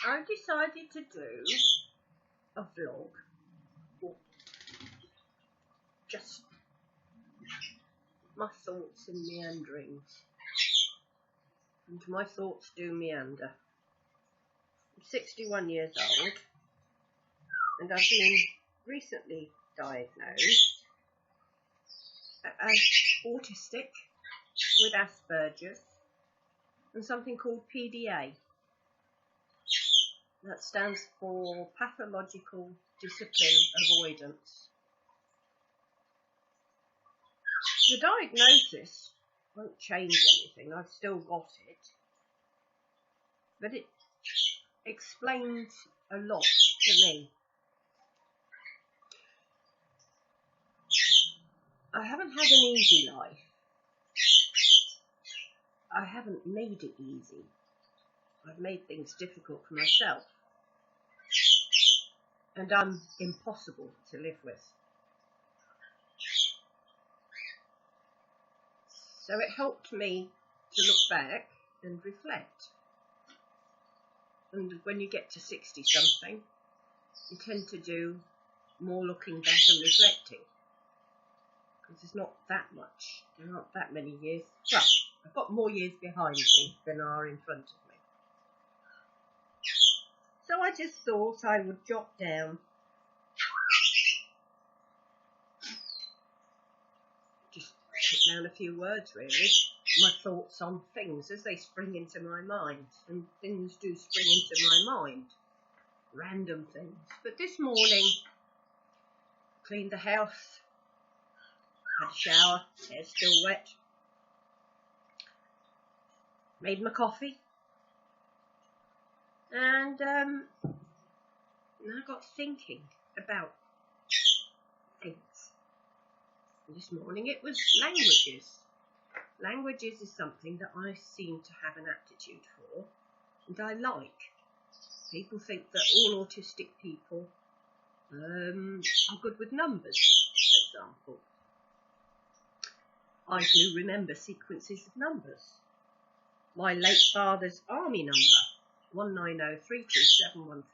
I decided to do a vlog, or just my thoughts and meanderings. And my thoughts do meander. I'm 61 years old, and I've been recently diagnosed as autistic with Aspergers and something called P.D.A. That stands for Pathological Discipline Avoidance. The diagnosis won't change anything, I've still got it, but it explains a lot to me. I haven't had an easy life. I haven't made it easy. I've made things difficult for myself, and I'm impossible to live with. So it helped me to look back and reflect. And when you get to 60 something, you tend to do more looking back and reflecting. Because there's not that much, there aren't that many years. Well, I've got more years behind me than are in front of me. So I just thought I would jot down a few words really, my thoughts on things as they spring into my mind, and things do spring into my mind, random things. But this morning, cleaned the house, had a shower, hair's still wet, made my coffee, and I got thinking about things. This morning it was languages. Languages is something that I seem to have an aptitude for, and I like. People think that all autistic people are good with numbers, for example. I do remember sequences of numbers. My late father's army number, 190-32713.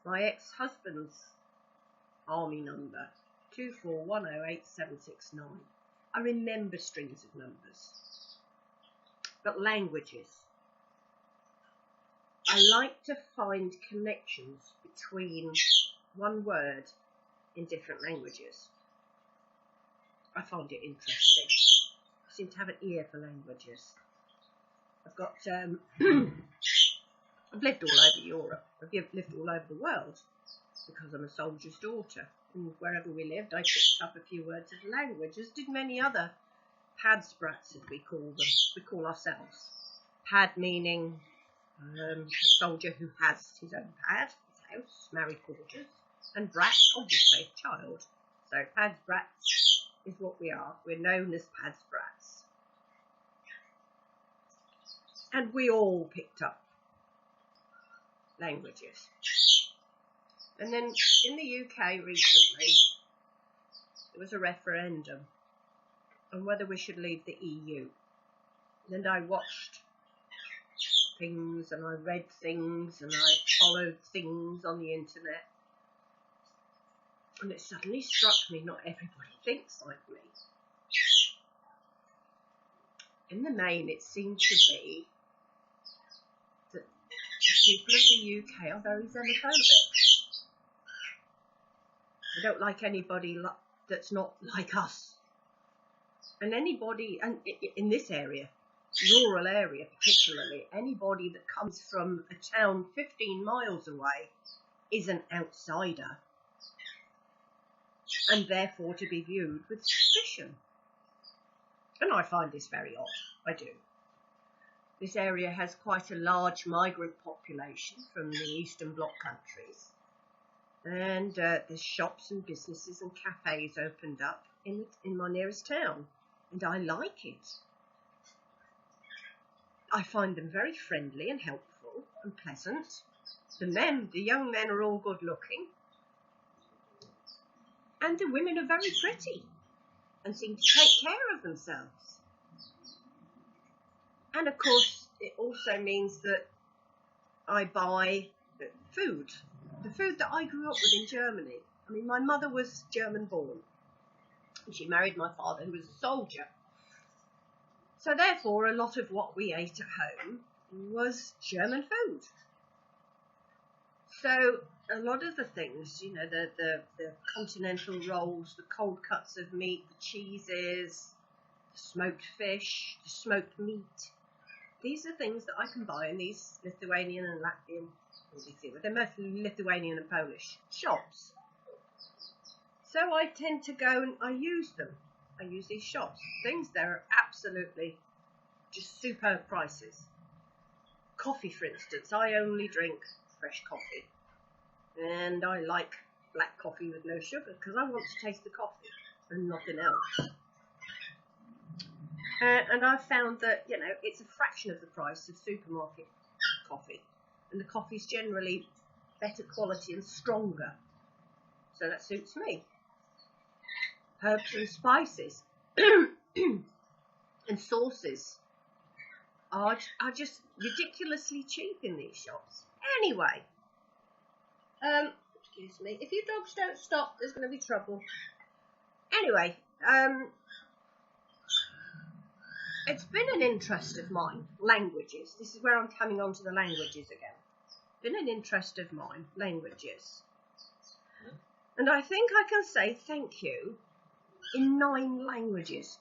My ex-husband's army number, 24108-769. I remember strings of numbers. But languages. I like to find connections between one word in different languages. I find it interesting. I seem to have an ear for languages. I've got, I've lived all over Europe. I've lived all over the world because I'm a soldier's daughter. And wherever we lived, I picked up a few words of language, as did many other padsbrats, as we call them. We call ourselves. Pad meaning a soldier who has his own pad, his house, married quarters, and brat, obviously, child. So padsbrats is what we are. We're known as padsbrats. And we all picked up languages. And then in the UK recently, there was a referendum on whether we should leave the EU. And I watched things, and I read things, and I followed things on the internet. And it suddenly struck me, not everybody thinks like me. In the main, it seemed to be that the people of the UK are very xenophobic. They don't like anybody that's not like us. And anybody, and in this area, rural area particularly, anybody that comes from a town 15 miles away is an outsider, and therefore to be viewed with suspicion. And I find this very odd, I do. This area has quite a large migrant population from the Eastern Bloc countries. And there's shops and businesses and cafes opened up in my nearest town, and I like it. I find them very friendly and helpful and pleasant. The young men are all good looking, and the women are very pretty and seem to take care of themselves. And of course, it also means that I buy food, the food that I grew up with in Germany. I mean, my mother was German born. She married my father, who was a soldier. So therefore, a lot of what we ate at home was German food. So a lot of the things, you know, the continental rolls, the cold cuts of meat, the cheeses, the smoked fish, the smoked meat, these are things that I can buy in these Lithuanian and Latvian, they're mostly Lithuanian and Polish shops. So I tend to go and I use them. I use these shops. Things that are absolutely just superb prices. Coffee, for instance, I only drink fresh coffee. And I like black coffee with no sugar because I want to taste the coffee and nothing else. And I've found that, you know, it's a fraction of the price of supermarket coffee. And the coffee's generally better quality and stronger. So that suits me. Herbs and spices and sauces are just ridiculously cheap in these shops. Anyway, excuse me, if your dogs don't stop, there's going to be trouble. Anyway, it's been an interest of mine, languages. This is where I'm coming on to the languages again. Been an interest of mine, languages. And I think I can say thank you in 9 languages.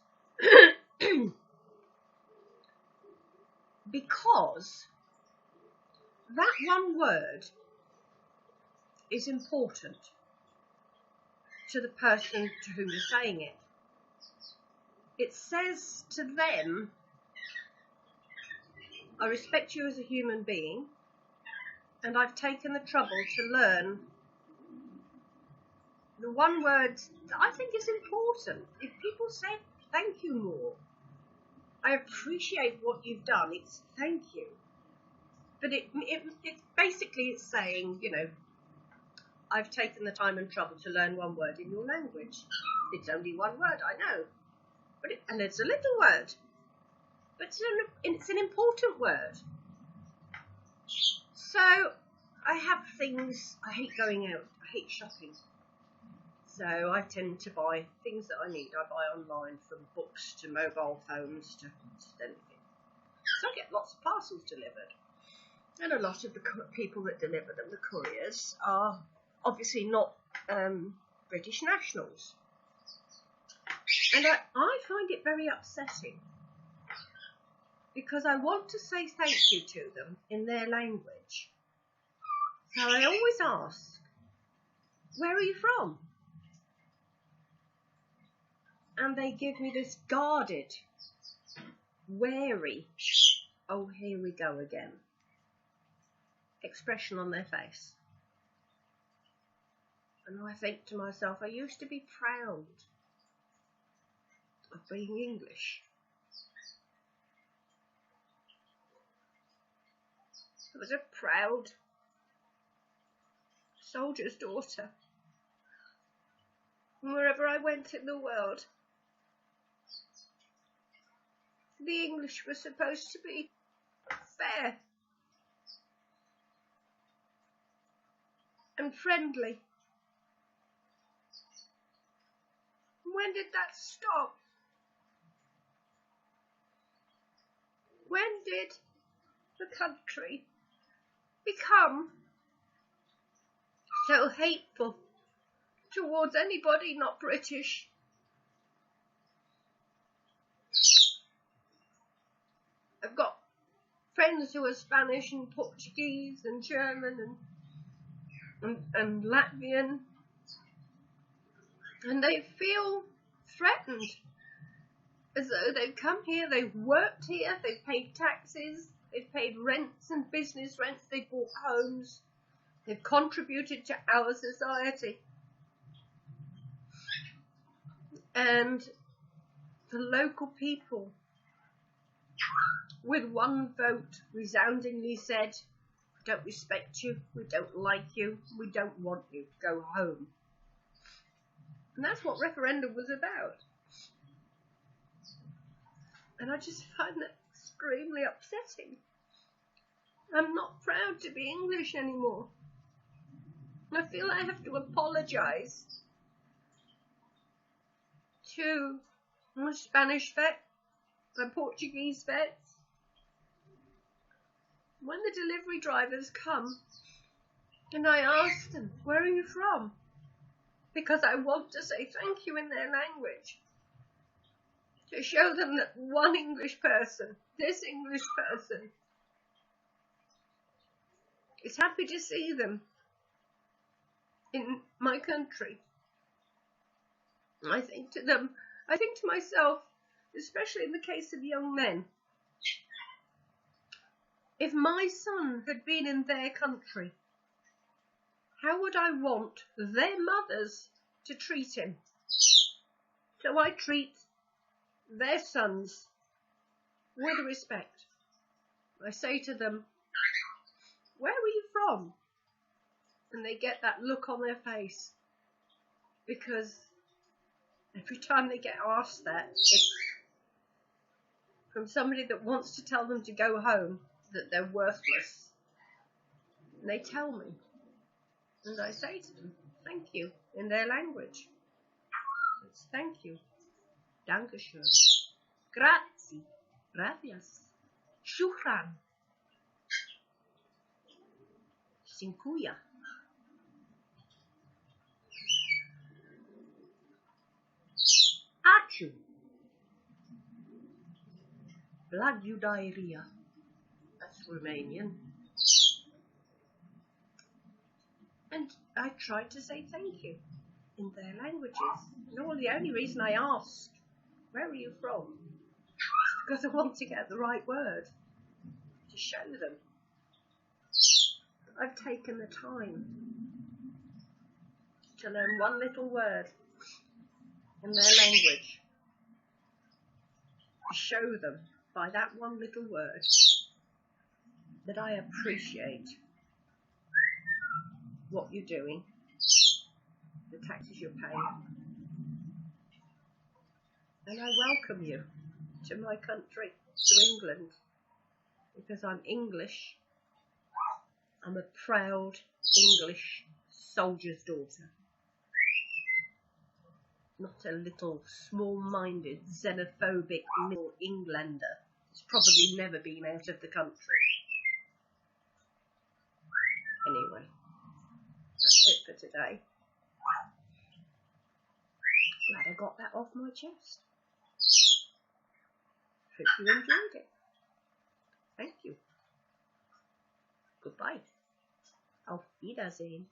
Because that one word is important to the person to whom you're saying it. It says to them, I respect you as a human being, and I've taken the trouble to learn the one word that I think is important. If people say thank you more, I appreciate what you've done, it's thank you. But it's basically it's saying, you know, I've taken the time and trouble to learn one word in your language. It's only one word, I know. And it's a little word. But it's an important word. So I have things, I hate going out, I hate shopping. So I tend to buy things that I need. I buy online, from books to mobile phones to just anything. So I get lots of parcels delivered. And a lot of the people that deliver them, the couriers, are obviously not British nationals. And I find it very upsetting because I want to say thank you to them in their language. So I always ask, where are you from? And they give me this guarded, wary, oh, here we go again, expression on their face. And I think to myself, I used to be proud of being English. I was a proud soldier's daughter. And wherever I went in the world, the English were supposed to be fair and friendly. When did that stop? When did the country become so hateful towards anybody not British? I've got friends who are Spanish and Portuguese and German and Latvian, and they feel threatened, as though they've come here, they've worked here, they've paid taxes, they've paid rents and business rents, they've bought homes, they've contributed to our society. And the local people, with one vote, resoundingly said, we don't respect you, we don't like you, we don't want you, go home. And that's what referendum was about. And I just find that extremely upsetting. I'm not proud to be English anymore. I feel I have to apologise to my Spanish vet, my Portuguese vets. When the delivery drivers come and I ask them, where are you from? Because I want to say thank you in their language, to show them that one English person, this English person, is happy to see them in my country. I think to them, I think to myself, especially in the case of young men, if my son had been in their country, how would I want their mothers to treat him? So I treat their sons with respect. I say to them, where are you from? And they get that look on their face, because every time they get asked that, it's from somebody that wants to tell them to go home, that they're worthless. And they tell me, and I say to them, thank you, in their language. It's thank you. Dankeschön. Grazie. Gracias. Shukran. Sinkuya. Achu. Blagu direa. That's Romanian. And I tried to say thank you in their languages. And the only reason I asked, where are you from? Is because I want to get the right word to show them. I've taken the time to learn one little word in their language, to show them by that one little word that I appreciate what you're doing, the taxes you're paying, and I welcome you to my country, to England, because I'm English. I'm a proud English soldier's daughter, not a little small-minded, xenophobic little Englander who's probably never been out of the country. Anyway, that's it for today. Glad I got that off my chest. Hope you enjoyed it. Thank you. Goodbye. Auf Wiedersehen.